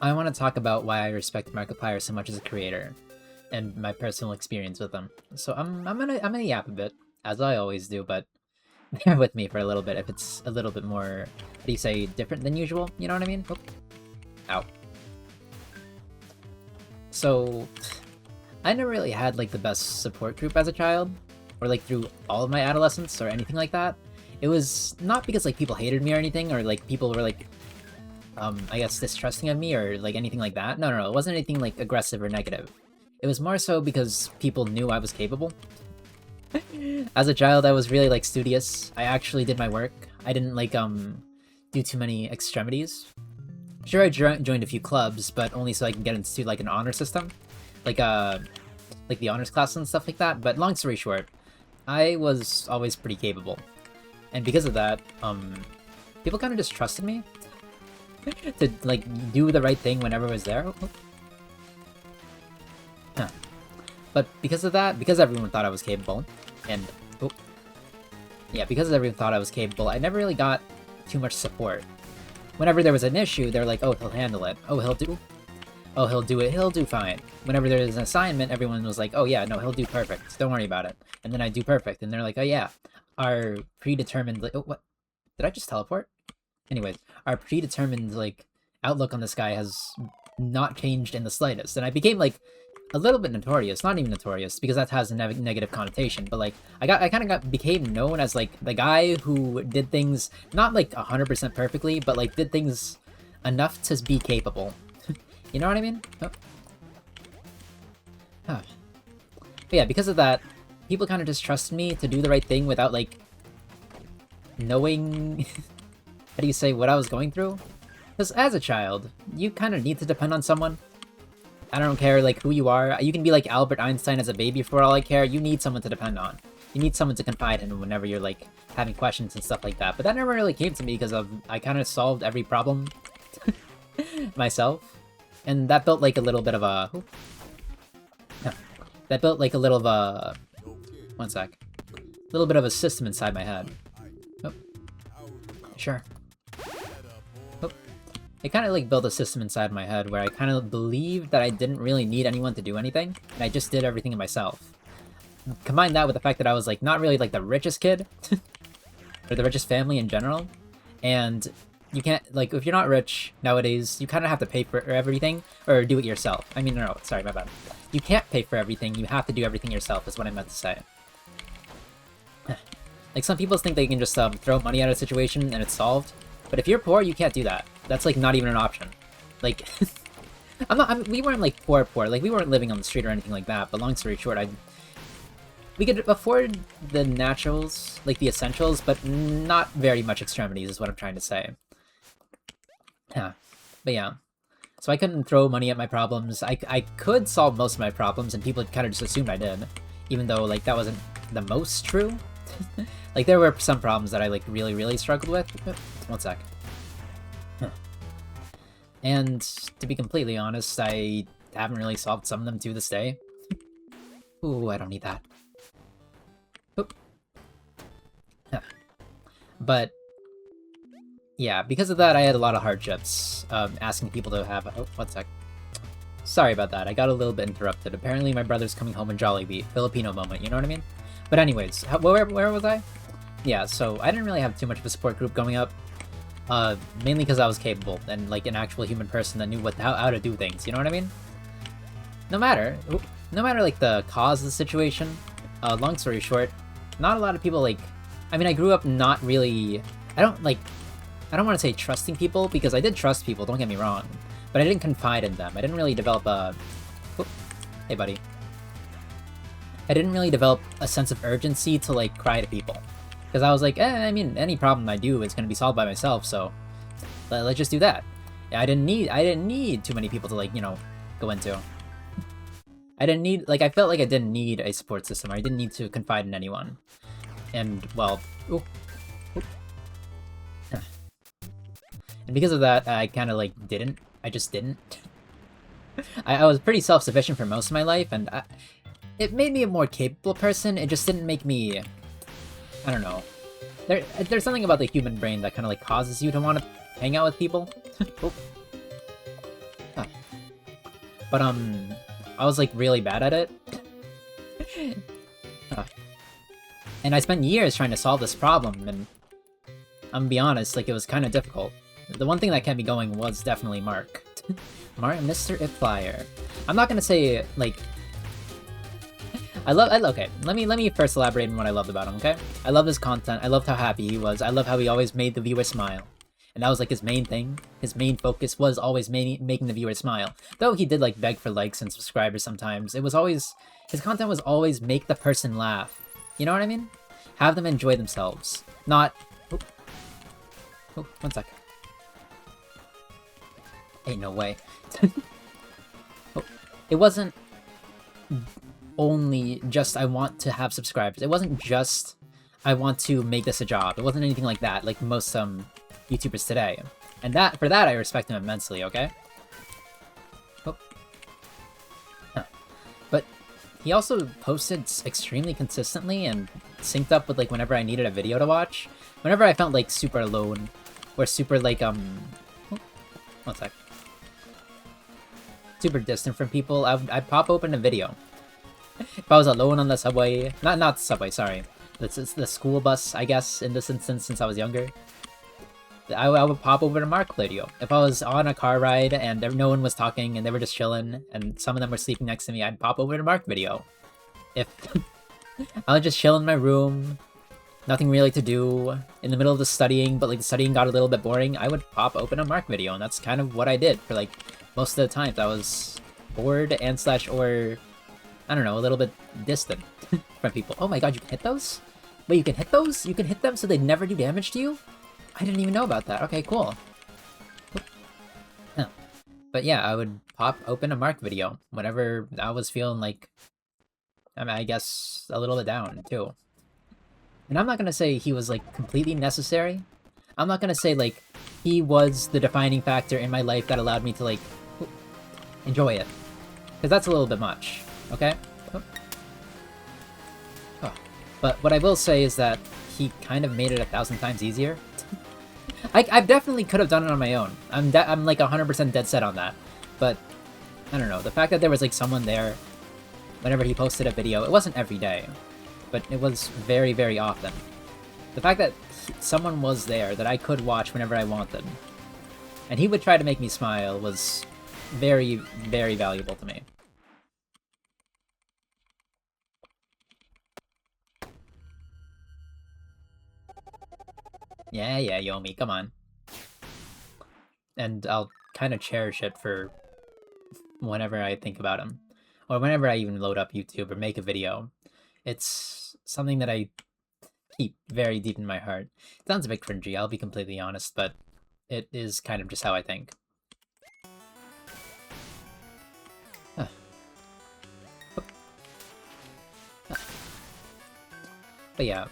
I want to talk about why I respect Markiplier so much as a creator, and my personal experience with him. So I'm gonna yap a bit, as I always do, but bear with me for a little bit if it's a little bit more, how do you say, different than usual? You know what I mean? Oop. Ow. So, I never really had like the best support group as a child, or like through all of my adolescence or anything like that. It was not because like people hated me or anything, or like people were like I guess distrusting of me or like anything like that. No, it wasn't anything like aggressive or negative. It was more so because people knew I was capable. As a child, I was really like studious. I actually did my work. I didn't like do too many extremities. Sure, I joined a few clubs, but only so I can get into like an honor system, like like the honors class and stuff like that. But long story short, I was always pretty capable, and because of that, people kind of just trusted me to like do the right thing whenever I was there. Huh. But because of that, because everyone thought I was capable, and yeah, because everyone thought I was capable, I never really got too much support. Whenever there was an issue, they're like, "Oh, he'll handle it. Oh, he'll do. Oh, he'll do it. He'll do fine." Whenever there's an assignment, everyone was like, "Oh yeah, no, he'll do perfect. Don't worry about it." And then I do perfect, and they're like, "Oh yeah, our predetermined." Oh, what? Did I just teleport? Anyways, our predetermined like outlook on this guy has not changed in the slightest, and I became like a little bit notorious. Not even notorious because that has a negative connotation, but like I kind of became known as like the guy who did things not like 100% perfectly, but like did things enough to be capable. You know what I mean? Oh. Huh. But yeah, because of that, people kind of just trust me to do the right thing without like knowing how do you say what I was going through? Because as a child, you kind of need to depend on someone. I don't care like who you are. You can be like Albert Einstein as a baby for all I care. You need someone to depend on. You need someone to confide in whenever you're like having questions and stuff like that. But that never really came to me because I kind of solved every problem myself, and that built like a little bit of a. That built like a little of a. One sec. A little bit of a system inside my head. Oh. Sure. It kind of like built a system inside my head where I kind of believed that I didn't really need anyone to do anything, and I just did everything myself. Combine that with the fact that I was like not really like the richest kid, or the richest family in general, and you can't like if you're not rich nowadays, you kind of have to pay for everything or do it yourself. I mean, no, sorry, my bad. You can't pay for everything. You have to do everything yourself. Is what I meant to say. Like some people think they can just throw money at a situation and it's solved. But if you're poor, you can't do that. That's like not even an option. Like, we weren't like poor. Like we weren't living on the street or anything like that. But long story short, we could afford the naturals, like the essentials, but not very much extremities is what I'm trying to say. Yeah, but yeah. So I couldn't throw money at my problems. I could solve most of my problems, and people kind of just assumed I did, even though like that wasn't the most true. Like there were some problems that I like really struggled with. One sec. And to be completely honest, I haven't really solved some of them to this day. Ooh, I don't need that. Oop. But yeah, because of that, I had a lot of hardships. Asking people to have. Oh, one sec. Sorry about that. I got a little bit interrupted. Apparently, my brother's coming home in Jollibee. Filipino moment. You know what I mean? But anyways, where was I? Yeah, so I didn't really have too much of a support group growing up. Mainly because I was capable and like an actual human person that knew how to do things. You know what I mean? No matter like the cause of the situation. Long story short, not a lot of people like. I mean, I grew up not really. I don't want to say trusting people because I did trust people. Don't get me wrong, but I didn't confide in them. I didn't really develop a. Oh, hey, buddy. I didn't really develop a sense of urgency to like cry to people. Because I was like, I mean, any problem I do is going to be solved by myself, so let's just do that. I didn't need too many people to like, you know, go into. I felt like I didn't need a support system. I didn't need to confide in anyone. And well, and because of that, I kind of like didn't. I just didn't. I was pretty self-sufficient for most of my life, and it made me a more capable person. It just didn't make me. I don't know. There's something about the human brain that kind of like causes you to want to hang out with people. But I was like really bad at it. And I spent years trying to solve this problem, and I'm gonna be honest, like, it was kind of difficult. The one thing that kept me going was definitely Mark. Mr. Iflyer. I'm not gonna say, like... okay, let me first elaborate on what I loved about him, okay? I love his content, I loved how happy he was, I love how he always made the viewer smile. And that was like his main thing. His main focus was always making the viewer smile. Though he did like beg for likes and subscribers sometimes, it was always... his content was always make the person laugh. You know what I mean? Have them enjoy themselves. Not... Oh, 1 sec. Ain't no way. Oh, it wasn't only just I want to have subscribers. It wasn't just I want to make this a job. It wasn't anything like that, like most YouTubers today. And for that I respect him immensely, okay? Oh. Huh. But he also posted extremely consistently and synced up with like whenever I needed a video to watch. Whenever I felt like super alone or super like oh, 1 sec. Super distant from people, I'd pop open a video. If I was alone on the subway, not the subway, sorry. It's the school bus, I guess, in this instance, since I was younger. I would pop over to Mark video. If I was on a car ride and no one was talking and they were just chilling and some of them were sleeping next to me, I'd pop over to Mark video. If I was just chill in my room, nothing really to do, in the middle of the studying, but like the studying got a little bit boring, I would pop open a Mark video, and that's kind of what I did for like most of the times. I was bored and or I don't know, a little bit distant from people. Oh my god, you can hit those? Wait, you can hit those? You can hit them so they never do damage to you? I didn't even know about that. Okay, cool. Huh. But yeah, I would pop open a Mark video whenever I was feeling like, I mean, I guess a little bit down too. And I'm not gonna say he was like completely necessary. I'm not gonna say like he was the defining factor in my life that allowed me to like enjoy it. Because that's a little bit much, okay? Oh. Oh. But what I will say is that he kind of made it 1,000 times easier. I definitely could have done it on my own. I'm like 100% dead set on that. But, I don't know, the fact that there was like someone there whenever he posted a video, it wasn't every day, but it was very, very often. The fact that someone was there that I could watch whenever I wanted, and he would try to make me smile, was very, very valuable to me. Yeah, Yomi, come on. And I'll kind of cherish it for whenever I think about him. Or whenever I even load up YouTube or make a video. It's something that I keep very deep in my heart. It sounds a bit cringy, I'll be completely honest, but it is kind of just how I think. But yeah.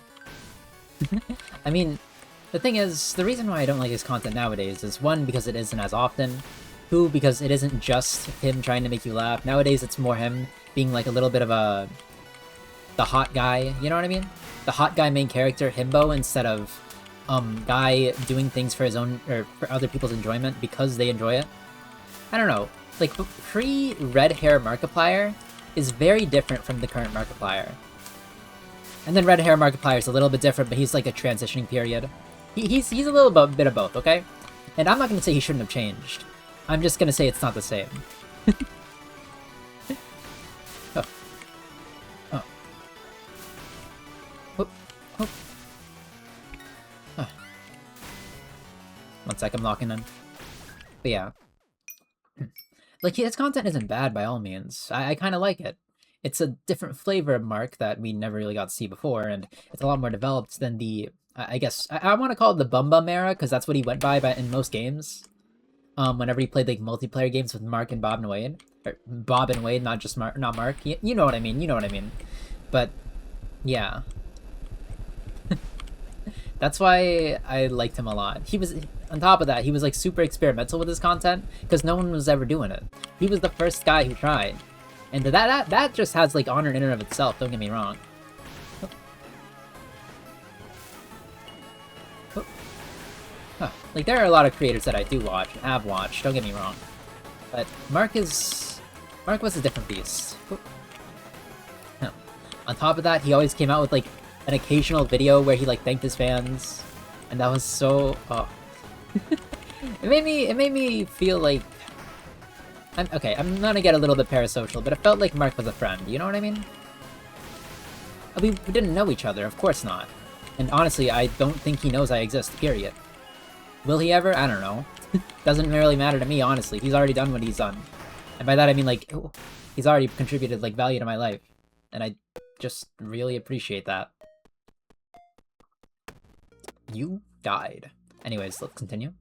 I mean, the thing is, the reason why I don't like his content nowadays is 1, because it isn't as often, 2, because it isn't just him trying to make you laugh. Nowadays, it's more him being like a little bit of the hot guy, you know what I mean? The hot guy main character, himbo, instead of guy doing things for his own, or for other people's enjoyment because they enjoy it. I don't know, like, pre-red hair Markiplier is very different from the current Markiplier. And then red hair Markiplier is a little bit different, but he's like a transitioning period. He's a little bit of both, okay? And I'm not going to say he shouldn't have changed. I'm just going to say it's not the same. Oh. Oh. Oh. Oh. Oh. 1 sec, I'm locking in. But yeah. Like, his content isn't bad by all means. I kind of like it. It's a different flavor of Mark that we never really got to see before, and it's a lot more developed than the, I guess, I want to call it the Bum Bum era, because that's what he went by in most games. Whenever he played, like, multiplayer games with Mark and Bob and Wade. Or Bob and Wade, not just Mark, not Mark. You know what I mean, you know what I mean. But, yeah. That's why I liked him a lot. He was, on top of that, he was, like, super experimental with his content, because no one was ever doing it. He was the first guy who tried. And that just has, like, honor in and of itself, don't get me wrong. Oh. Oh. Huh. Like, there are a lot of creators that I do watch, and have watched, don't get me wrong. But Mark is Mark was a different beast. Huh. On top of that, he always came out with like an occasional video where he like thanked his fans, and that was so. Oh. It made me feel like. I'm gonna get a little bit parasocial, but it felt like Mark was a friend. You know what I mean? We didn't know each other, of course not. And honestly, I don't think he knows I exist. Period. Will he ever? I don't know. Doesn't really matter to me, honestly. He's already done what he's done. And by that I mean, like, he's already contributed, like, value to my life. And I just really appreciate that. You died. Anyways, let's continue.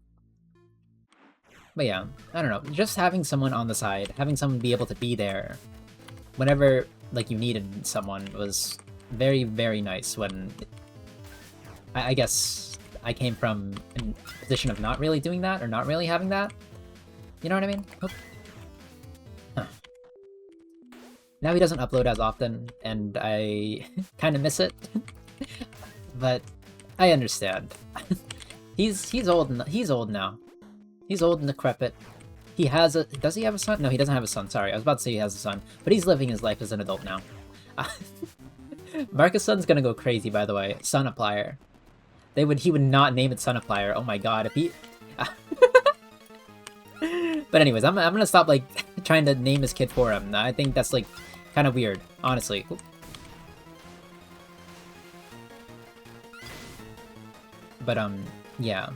But yeah, I don't know. Just having someone on the side, having someone be able to be there whenever, like, you needed someone was very, very nice when... I guess I came from a position of not really doing that, or not really having that. You know what I mean? Oh. Huh. Now he doesn't upload as often, and I kind of miss it. But I understand. He's old. He's old now. He's old and decrepit. He has a... Does he have a son? No, he doesn't have a son. Sorry, I was about to say he has a son. But he's living his life as an adult now. Marcus' son's gonna go crazy, by the way. Soniplier. He would not name it Soniplier. Oh my god, if he... But anyways, I'm gonna stop, like, trying to name his kid for him. I think that's, like, kind of weird, honestly. Ooh. But, yeah.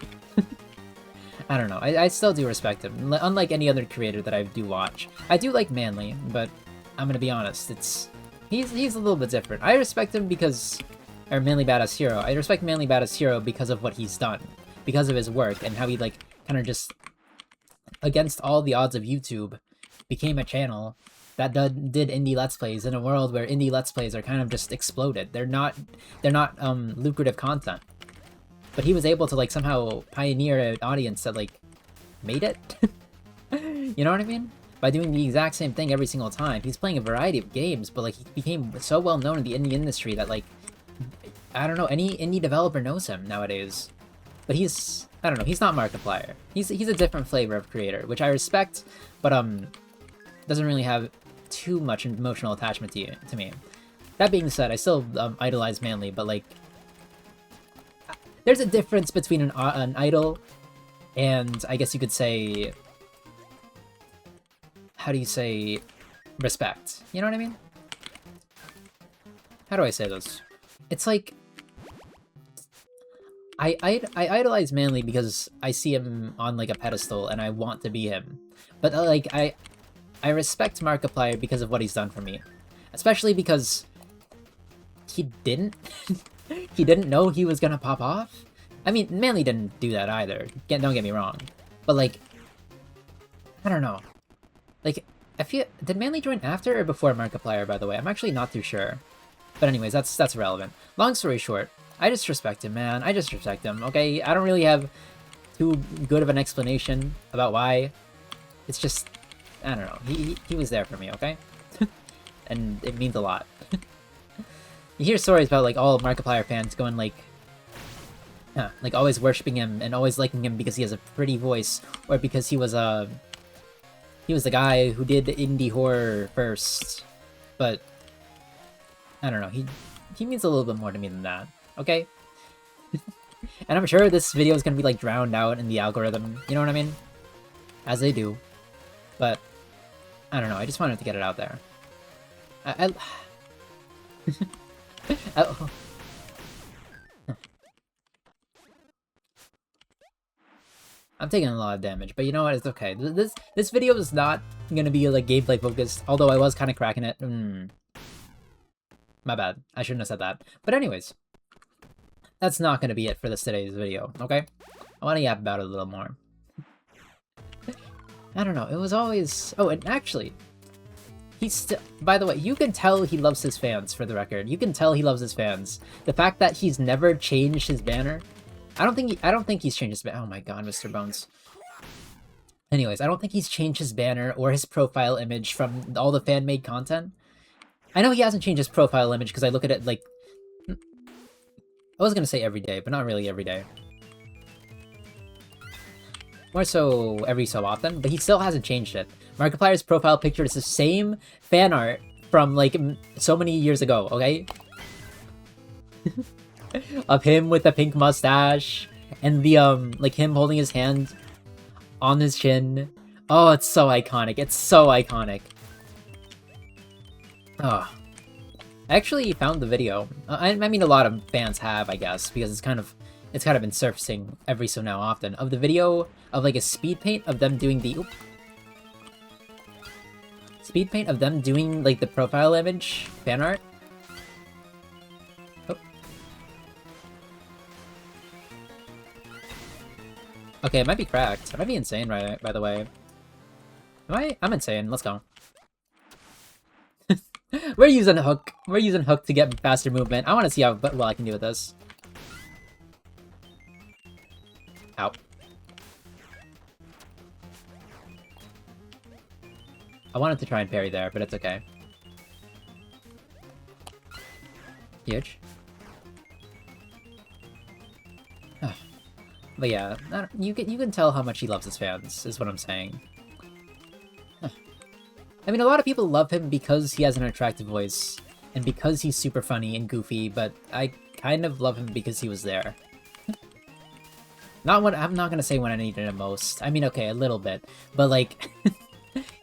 I don't know. I still do respect him. Unlike any other creator that I do watch. I do like Manly, but I'm gonna be honest. He's a little bit different. I respect him because... Or Manly Badass Hero. I respect Manly Badass Hero because of what he's done. Because of his work, and how he, like, kind of just... Against all the odds of YouTube, became a channel that did indie Let's Plays in a world where indie Let's Plays are kind of just exploded. They're not lucrative content. But he was able to, like, somehow pioneer an audience that, like, made it? You know what I mean? By doing the exact same thing every single time. He's playing a variety of games, but, like, he became so well known in the indie industry that, like, I don't know, any indie developer knows him nowadays. But he's, I don't know, he's not Markiplier. He's a different flavor of creator, which I respect, but, doesn't really have too much emotional attachment to me. That being said, I still, idolize Manly, but, like, there's a difference between an idol and, I guess you could say... How do you say... respect? You know what I mean? How do I say this? It's like... I idolize Manly because I see him on, like, a pedestal and I want to be him. But, like, I respect Markiplier because of what he's done for me. Especially because... he didn't... He didn't know he was gonna pop off? I mean, Manly didn't do that either. Don't get me wrong. But, like... I don't know. Like, I feel... Did Manly join after or before Markiplier, by the way? I'm actually not too sure. But anyways, that's irrelevant. Long story short, I just respect him, man. I just respect him, okay? I don't really have too good of an explanation about why. It's just... I don't know. He was there for me, okay? And it means a lot. You hear stories about, like, all Markiplier fans going, like, like, always worshipping him and always liking him because he has a pretty voice, or because he was the guy who did indie horror first. But, I don't know, he means a little bit more to me than that, okay? And I'm sure this video is gonna be, like, drowned out in the algorithm, you know what I mean? As they do. But, I don't know, I just wanted to get it out there. Oh. I'm taking a lot of damage, but you know what? It's okay. This video is not gonna be, like, gameplay focused, although I was kind of cracking it. My bad. I shouldn't have said that. But anyways, that's not gonna be it for today's video, okay? I want to yap about it a little more. I don't know. It was always... Oh, and actually... He's still... By the way, you can tell he loves his fans, for the record. You can tell he loves his fans. The fact that he's never changed his banner... I don't think he's changed his banner. Oh my god, Mr. Bones. Anyways, I don't think he's changed his banner or his profile image from all the fan-made content. I know he hasn't changed his profile image because I look at it, like... I was gonna say every day, but not really every day. More so every so often, but he still hasn't changed it. Markiplier's profile picture is the same fan art from like so many years ago, okay? Of him with the pink mustache and the like him holding his hand on his chin. Oh, it's so iconic. It's so iconic. Oh. I actually found the video. I mean, a lot of fans have, I guess, because it's kind of been surfacing every so now often, of the video of like a speed paint of them doing the speed paint of them doing like the profile image fan art. Oh. Okay, it might be cracked. I might be insane, right? By the way, I'm insane. Let's go. We're using hook. We're using hook to get faster movement. I want to see how well I can do with this. Ow. I wanted to try and parry there, but it's okay. Huge. But yeah, you can tell how much he loves his fans, is what I'm saying. I mean, a lot of people love him because he has an attractive voice, and because he's super funny and goofy, but I kind of love him because he was there. I'm not gonna say when I needed him most. I mean, okay, a little bit, but like,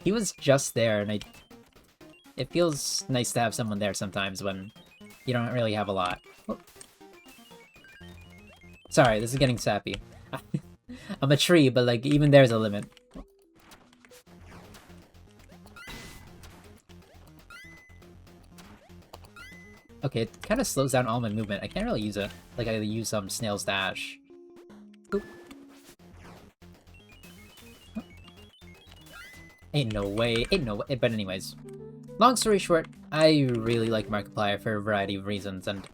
he was just there, and it feels nice to have someone there sometimes when you don't really have a lot. Oh. Sorry, this is getting sappy. I'm a tree, but like, even there's a limit. Okay, it kind of slows down all my movement. I can't really use it. Like, I use Snail's Dash. Boop. Ain't no way. Ain't no way. But anyways. Long story short, I really like Markiplier for a variety of reasons, and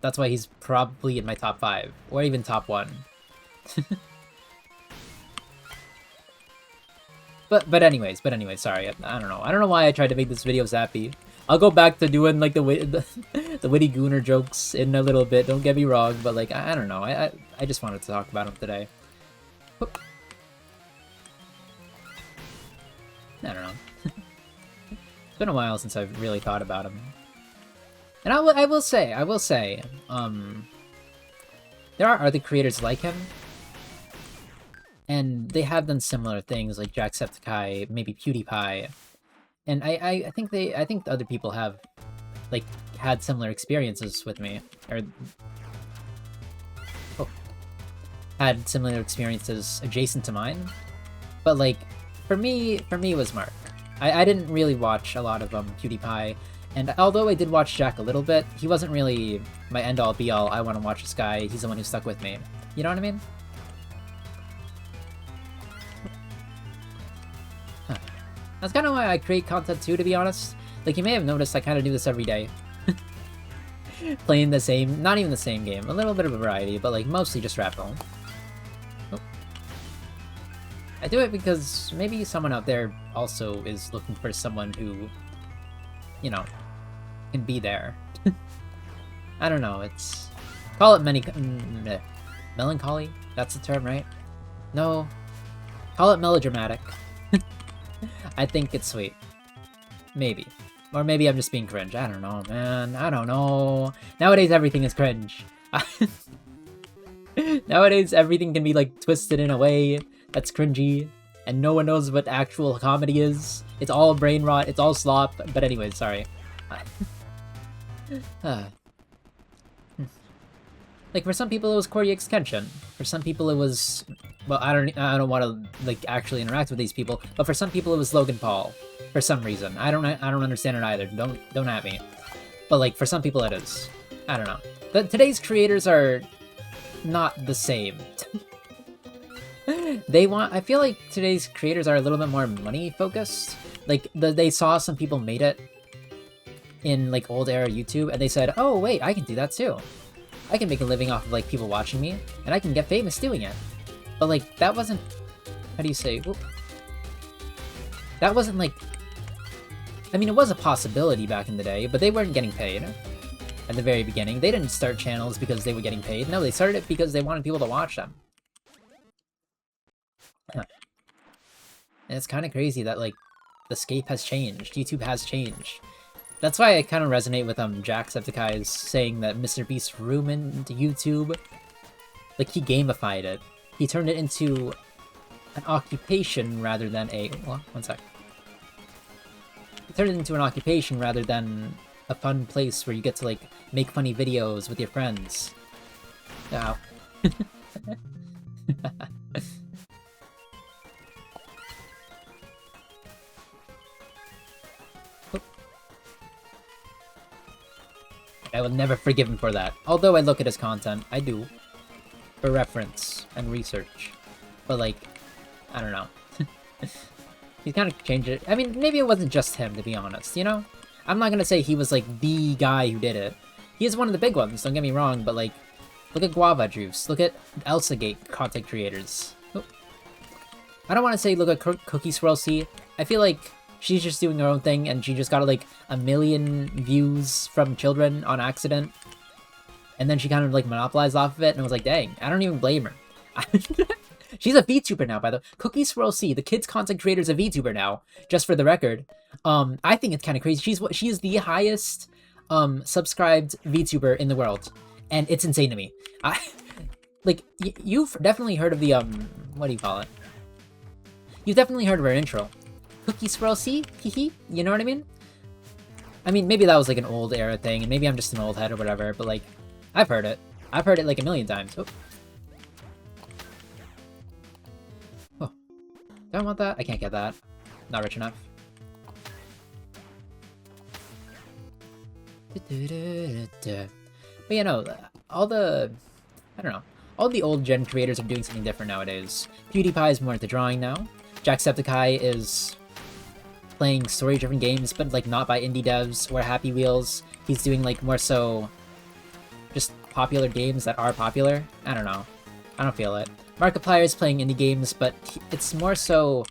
that's why he's probably in my top 5. Or even top 1. But anyways, sorry. I don't know. I don't know why I tried to make this video zappy. I'll go back to doing like the witty gooner jokes in a little bit. Don't get me wrong, but like I don't know. I just wanted to talk about him today. Whoop. I don't know. It's been a while since I've really thought about him. And I will say, there are other creators like him, and they have done similar things, like Jacksepticeye, maybe PewDiePie. And I think other people have, like, had similar experiences with me, or had similar experiences adjacent to mine. But like, for me it was Mark. I didn't really watch a lot of PewDiePie, and although I did watch Jack a little bit, he wasn't really my end-all be-all. I want to watch this guy. He's the one who stuck with me. You know what I mean? That's kind of why I create content too, to be honest. Like, you may have noticed I kind of do this every day. Playing the same, not even the same game, a little bit of a variety, but like mostly just Rap Home. Oh. I do it because maybe someone out there also is looking for someone who, you know, can be there. I don't know, it's... Call it melancholy? That's the term, right? No. Call it melodramatic. I think it's sweet. Maybe. Or maybe I'm just being cringe. I don't know, man. I don't know. Nowadays, everything is cringe. Nowadays, everything can be, like, twisted in a way that's cringy, and no one knows what actual comedy is. It's all brain rot. It's all slop. But anyways, sorry. Like, for some people, it was Corey X Kenshin. For some people, it was... Well, I don't want to, like, actually interact with these people, but for some people, it was Logan Paul. For some reason. I don't understand it either. Don't at me. But, like, for some people, it is. I don't know. But today's creators are not the same. I feel like today's creators are a little bit more money-focused. Like, they saw some people made it in, like, old-era YouTube, and they said, oh, wait, I can do that, too. I can make a living off of, like, people watching me, and I can get famous doing it. But, like, that wasn't... How do you say? Whoop. That wasn't, like... I mean, it was a possibility back in the day, but they weren't getting paid at the very beginning. They didn't start channels because they were getting paid. No, they started it because they wanted people to watch them. And it's kind of crazy that, like, the scape has changed. YouTube has changed. That's why I kind of resonate with Jacksepticeye's saying that Mr. Beast ruined YouTube. Like, he gamified it. He turned it into an occupation rather than a... Well, one sec. He turned it into an occupation rather than a fun place where you get to, like, make funny videos with your friends. Ow. I will never forgive him for that. Although I look at his content, I do. For reference and research. But, like, I don't know. He's kind of changed it. I mean, maybe it wasn't just him, to be honest, you know? I'm not gonna say he was, like, the guy who did it. He is one of the big ones, don't get me wrong, but, like, look at Guava Juice. Look at Elsagate content creators. Oh. I don't want to say look at Cookie Swirl C. I feel like she's just doing her own thing, and she just got, like, 1 million views from children on accident. And then she kind of, like, monopolized off of it, and I was like, dang, I don't even blame her. She's a VTuber now, by the way. Cookie Swirl C, the kid's content creator's a VTuber now, just for the record. I think it's kind of crazy. She is the highest subscribed VTuber in the world, and it's insane to me. Like, you've definitely heard of the, what do you call it? You've definitely heard of her intro. Cookie Swirl C? Hee. You know what I mean? I mean, maybe that was, like, an old era thing, and maybe I'm just an old head or whatever, but, like, I've heard it. I've heard it, like, 1 million times. Oh. Oh. Do I want that? I can't get that. Not rich enough. But, you know, all the... I don't know. All the old gen creators are doing something different nowadays. PewDiePie is more into drawing now. Jacksepticeye is playing story-driven games, but, like, not by indie devs or Happy Wheels. He's doing, like, more so just popular games that are popular. I don't know. I don't feel it. Markiplier is playing indie games, but it's more so...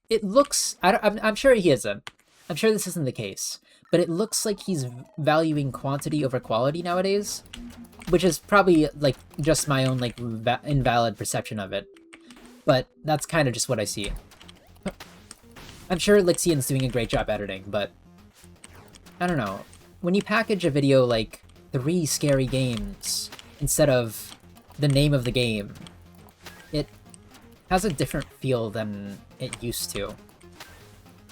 it looks... I'm sure he isn't. I'm sure this isn't the case. But it looks like he's valuing quantity over quality nowadays. Which is probably, like, just my own, like, invalid perception of it. But that's kind of just what I see. I'm sure Lixian's doing a great job editing, but... I don't know. When you package a video like 3 scary games instead of the name of the game, it has a different feel than it used to.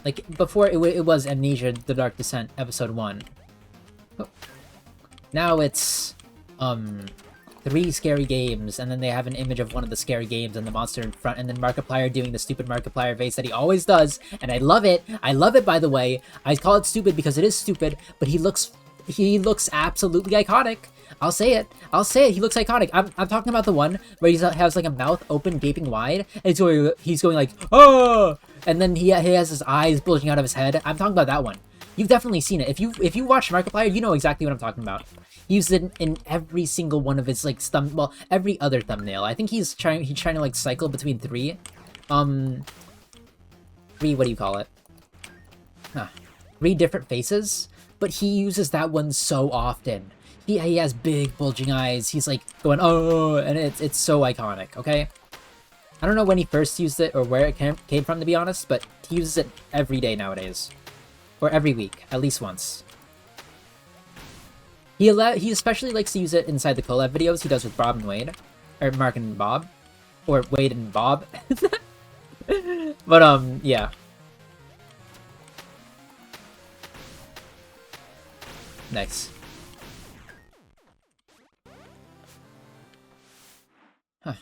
Like, before it was Amnesia: The Dark Descent Episode 1. Oh. Now it's 3 scary games, and then they have an image of one of the scary games and the monster in front, and then Markiplier doing the stupid Markiplier face that he always does, and I love it. I love it, by the way. I call it stupid because it is stupid, but he looks absolutely iconic. I'll say it. He looks iconic. I'm talking about the one where he has, like, a mouth open, gaping wide, and he's going like, oh, and then he has his eyes bulging out of his head. I'm talking about that one. You've definitely seen it. If you watch Markiplier, you know exactly what I'm talking about. He uses it in every single one of his, like, every other thumbnail. I think he's trying to, like, cycle between 3. 3, what do you call it? 3 different faces, but he uses that one so often. He has big bulging eyes. He's, like, going, oh, and it's so iconic, okay? I don't know when he first used it or where it came from, to be honest, but he uses it every day nowadays. Or every week, at least once. He especially likes to use it inside the collab videos he does with Bob and Wade. Or Mark and Bob. Or Wade and Bob. But, yeah. Nice. Huh.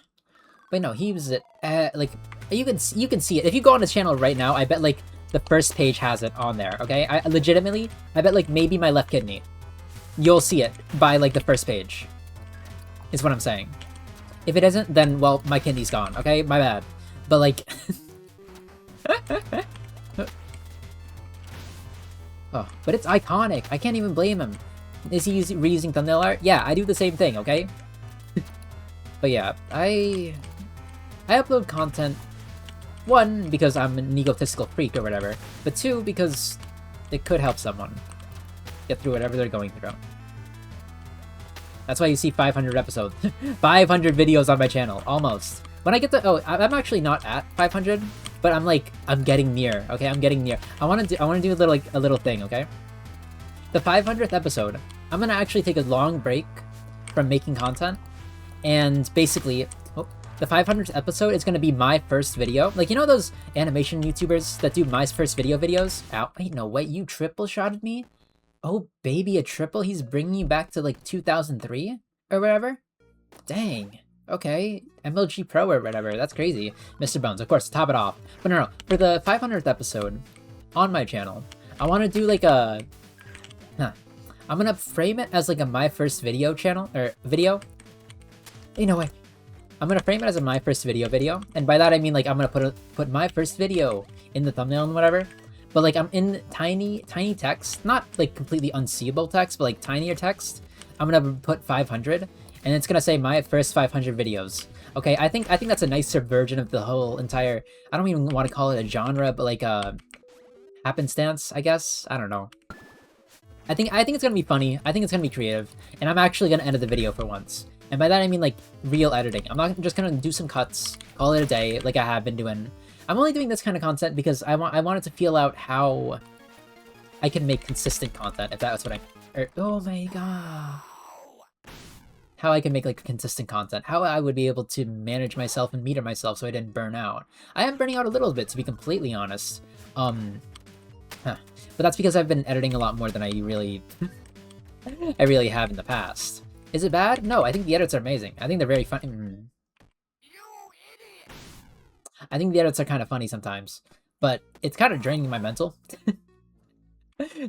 But no, he uses it, like, you can see it. If you go on his channel right now, I bet, like, the first page has it on there, okay? I legitimately, I bet, like, maybe my left kidney. You'll see it by, like, the first page. Is what I'm saying. If it isn't, then, well, my kidney's gone, okay? My bad. But, like... oh, but it's iconic. I can't even blame him. Is he reusing thumbnail art? Yeah, I do the same thing, okay? But yeah, I upload content, 1, because I'm an egotistical freak or whatever, but 2, because it could help someone get through whatever they're going through. That's why you see 500 episodes. 500 videos on my channel, almost. When I get to... oh, I'm actually not at 500. but I'm getting near. Okay, I'm getting near. I want to do a little thing. Okay, the 500th episode, I'm gonna actually take a long break from making content, and basically, the 500th episode is gonna be my first video. Like, you know those animation YouTubers that do my first video videos? Ow! Wait, no, wait, you triple shotted me? Oh, baby, a triple? He's bringing you back to like 2003 or whatever? Dang. Okay, MLG Pro or whatever. That's crazy. Mr. Bones, of course, top it off. But no, for the 500th episode on my channel, I want to do like a... I'm gonna frame it as like a my first video channel, or video. You know what? I'm gonna frame it as a my first video, and by that I mean like I'm gonna put my first video in the thumbnail and whatever. But like I'm in tiny text, not like completely unseeable text, but like tinier text. I'm gonna put 500, and it's gonna say my first 500 videos. Okay, I think that's a nicer version of the whole entire. I don't even want to call it a genre, but like a happenstance, I guess. I don't know. I think it's gonna be funny. I think it's gonna be creative, and I'm actually gonna edit the video for once. And by that I mean like real editing. I'm not just gonna do some cuts, call it a day, like I have been doing. I'm only doing this kind of content because I wanted to feel out how I can make consistent content, if that's what oh my god. How I can make like consistent content. How I would be able to manage myself and meter myself so I didn't burn out. I am burning out a little bit, to be completely honest. But that's because I've been editing a lot more than I really have in the past. Is it bad? No, I think the edits are amazing. I think they're very funny. I think the edits are kind of funny sometimes, but it's kind of draining my mental.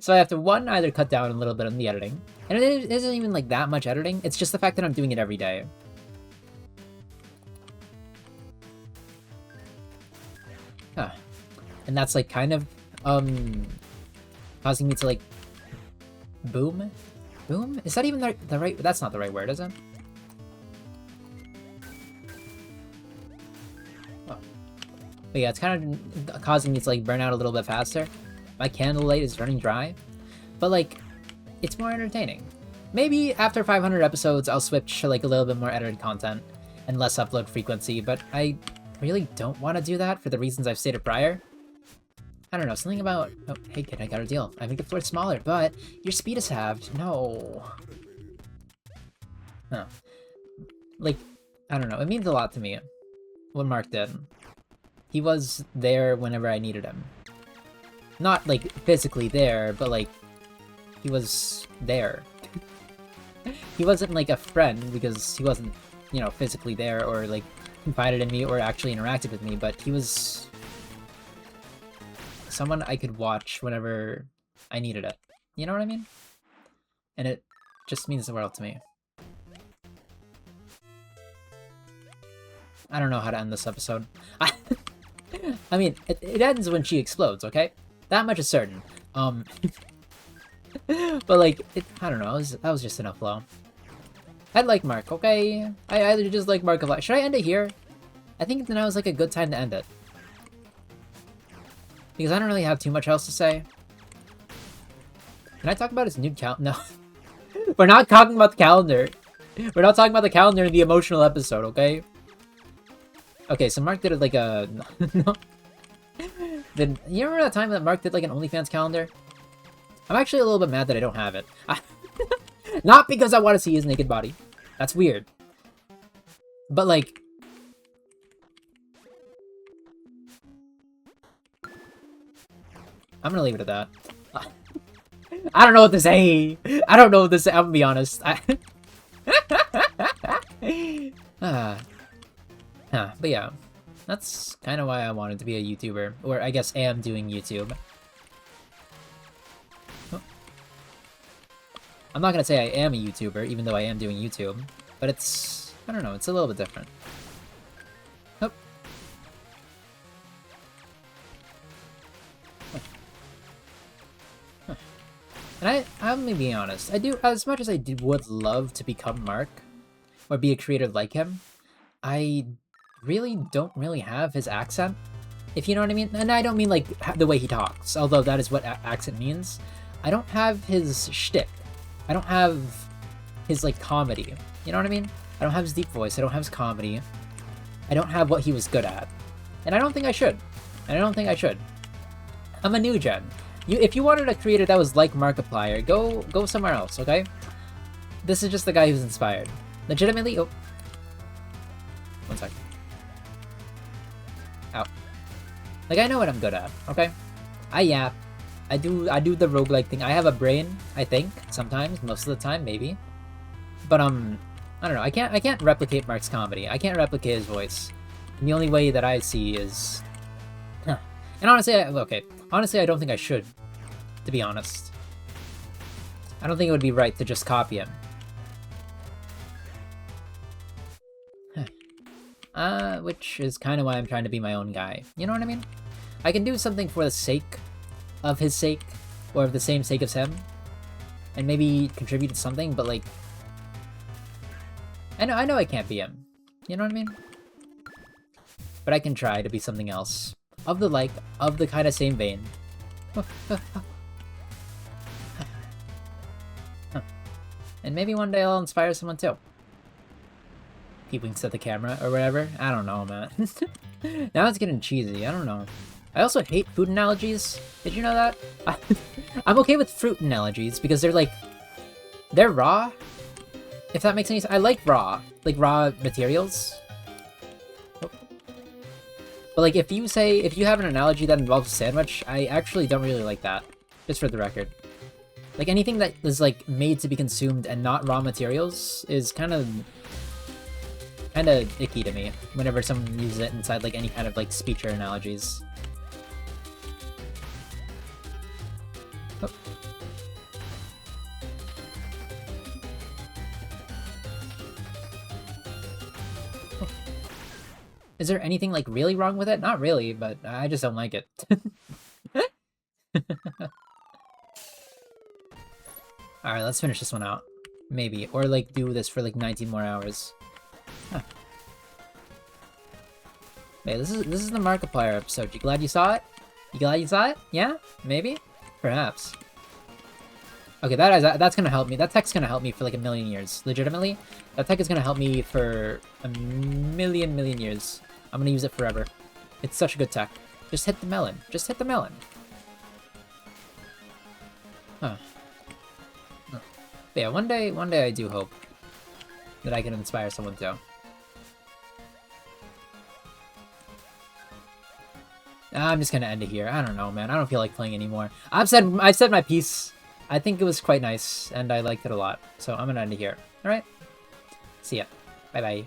So I have to, one, either cut down a little bit on the editing, and it isn't even like that much editing, it's just the fact that I'm doing it every day. And that's like kind of, causing me to like, boom? Boom? Is that even the right, that's not the right word, is it? Oh. But yeah, it's kind of causing me to like burn out a little bit faster. My candlelight is running dry, but like, it's more entertaining. Maybe after 500 episodes, I'll switch to like a little bit more edited content and less upload frequency, but I really don't want to do that for the reasons I've stated prior. I don't know, something about... Oh, hey kid, I got a deal. I make the floor smaller, but your speed is halved. No. No. Like, I don't know, it means a lot to me what Mark did. He was there whenever I needed him. Not, like, physically there, but, like, he was there. He wasn't, like, a friend, because he wasn't, you know, physically there, or, like, confided in me, or actually interacted with me, but he was... someone I could watch whenever I needed it. You know what I mean? And it just means the world to me. I don't know how to end this episode. I mean, it ends when she explodes, okay? That much is certain. But like, I don't know, that was just enough flow. I like Mark, okay? I just like Mark a lot. Should I end it here? I think now is like a good time to end it. Because I don't really have too much else to say. Can I talk about his new calendar? No. We're not talking about the calendar. We're not talking about the calendar in the emotional episode, okay? Okay, so Mark did it like a... No. You remember that time that Mark did like an OnlyFans calendar? I'm actually a little bit mad that I don't have it. Not because I want to see his naked body. That's weird. But like... I'm gonna leave it at that. I don't know what to say. I don't know what to say. I'm gonna be honest. But yeah, that's kind of why I wanted to be a YouTuber, or I guess am doing YouTube. Oh. I'm not gonna say I am a YouTuber, even though I am doing YouTube, but it's, I don't know, it's a little bit different. Oh. And I'm gonna be honest, I do, as much as I would love to become Mark, or be a creator like him, I really don't really have his accent, if you know what I mean. And I don't mean like the way he talks, although that is what accent means. I don't have his shtick. I don't have his like comedy. You know what I mean? I don't have his deep voice. I don't have his comedy. I don't have what he was good at. And I don't think I should. And I don't think I should. I'm a new gen. If you wanted a creator that was like Markiplier, go somewhere else, okay? This is just the guy who's inspired. Legitimately, oh. One sec. Ow. Like, I know what I'm good at, okay? I yap. I do the roguelike thing. I have a brain, I think, sometimes, most of the time, maybe. But I don't know. I can't replicate Mark's comedy. I can't replicate his voice. And the only way that I see is, huh. And honestly, honestly, I don't think I should, to be honest. I don't think it would be right to just copy him. Which is kind of why I'm trying to be my own guy. You know what I mean? I can do something for the sake of his sake, or of the same sake as him, and maybe contribute to something, but like, I know I can't be him. You know what I mean? But I can try to be something else. Of the kind of same vein. And maybe one day I'll inspire someone too. He winks at the camera or whatever. I don't know, man. Now it's getting cheesy. I don't know. I also hate food analogies. Did you know that? I'm okay with fruit analogies because they're raw. If that makes any sense. I like raw materials. But like, if you have an analogy that involves a sandwich, I actually don't really like that. Just for the record. Like, anything that is like made to be consumed and not raw materials is kind of icky to me whenever someone uses it inside like any kind of like speech or analogies. Oh. Oh. Is there anything like really wrong with it? Not really, but I just don't like it. Alright, let's finish this one out. Maybe. Or like do this for like 19 more hours. Huh. Hey, this is the Markiplier episode. You glad you saw it? You glad you saw it? Yeah? Maybe? Perhaps. Okay, that's gonna help me. That tech's gonna help me for like a million years. Legitimately. That tech is gonna help me for a million years. I'm gonna use it forever. It's such a good tech. Just hit the melon. Just hit the melon. Huh. But yeah, one day I do hope that I can inspire someone too. I'm just gonna end it here. I don't know, man. I don't feel like playing anymore. I've said my piece. I think it was quite nice, and I liked it a lot. So I'm gonna end it here. All right. See ya. Bye bye.